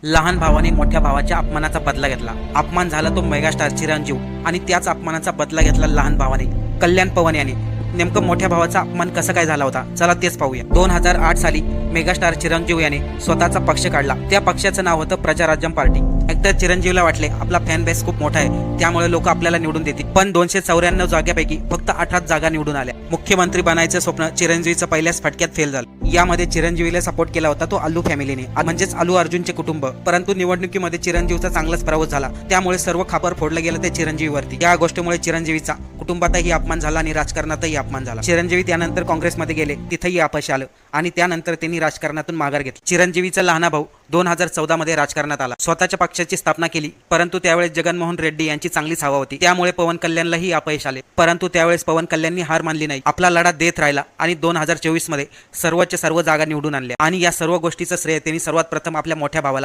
लहान भावाने मोठ्या भावाच्या अपमानाचा बदला घेतला. अपमान झाला तो मेगास्टार चिरंजीव आणि त्याच अपमानाचा बदला घेतला लहान भावाने कल्याण पवन याने. नेमकं मोठ्या भावाचा अपमान कसा काय झाला होता, चला तेच पाहूया. 2008 साली मेगास्टार चिरंजीव याने स्वतःचा पक्ष काढला. त्या पक्षाचं नाव होतं प्रजाराज्यम पार्टी. एकतर चिरंजीवला वाटले आपला फॅन बेस खूप मोठा आहे, त्यामुळे लोक आपल्याला निवडून देतील. पण 294 जागांपैकी फक्त 18 जागा निवडून आल्या. मुख्यमंत्री बनायचं स्वप्न चिरंजीवीचं पहिल्याच फटक्यात फेल झालं. यामध्ये चिरंजीवीला सपोर्ट केला होता तो अल्लू फॅमिलीने, म्हणजेच अल्लू अर्जुनचे कुटुंब. परंतु निवडणुकीमध्ये चिरंजीवीचा चांगलाच पराभव झाला, त्यामुळे सर्व खापर फोडलं गेलं ते चिरंजीवीवरती. या गोष्टीमुळे चिरंजीवीचा कुटुंबातही अपमान झाला आणि राजकारणातही अपमान झाला. चिरंजीवी त्यानंतर काँग्रेसमध्ये गेले, तिथेही अपयश आलं आणि त्यानंतर त्यांनी राजकारणातून माघार घेतली. चिरंजीवीचा लहाना भाऊ 2014 मध्ये राजकारणात आला, स्वतःच्या पक्षाची स्थापना केली. परंतु त्यावेळेस जगनमोहन रेड्डी यांची चांगलीच हवा होती, त्यामुळे पवन कल्याणलाही अपयश आले. परंतु त्यावेळेस पवन कल्याणनी हार मानली नाही, आपला लढा देत राहिला आणि 2024 मध्ये सर्वोच्च सर्व जागा निवडून आणल्या. आणि या सर्व गोष्टीचं श्रेय त्यांनी सर्वात प्रथम आपल्या मोठ्या भावाला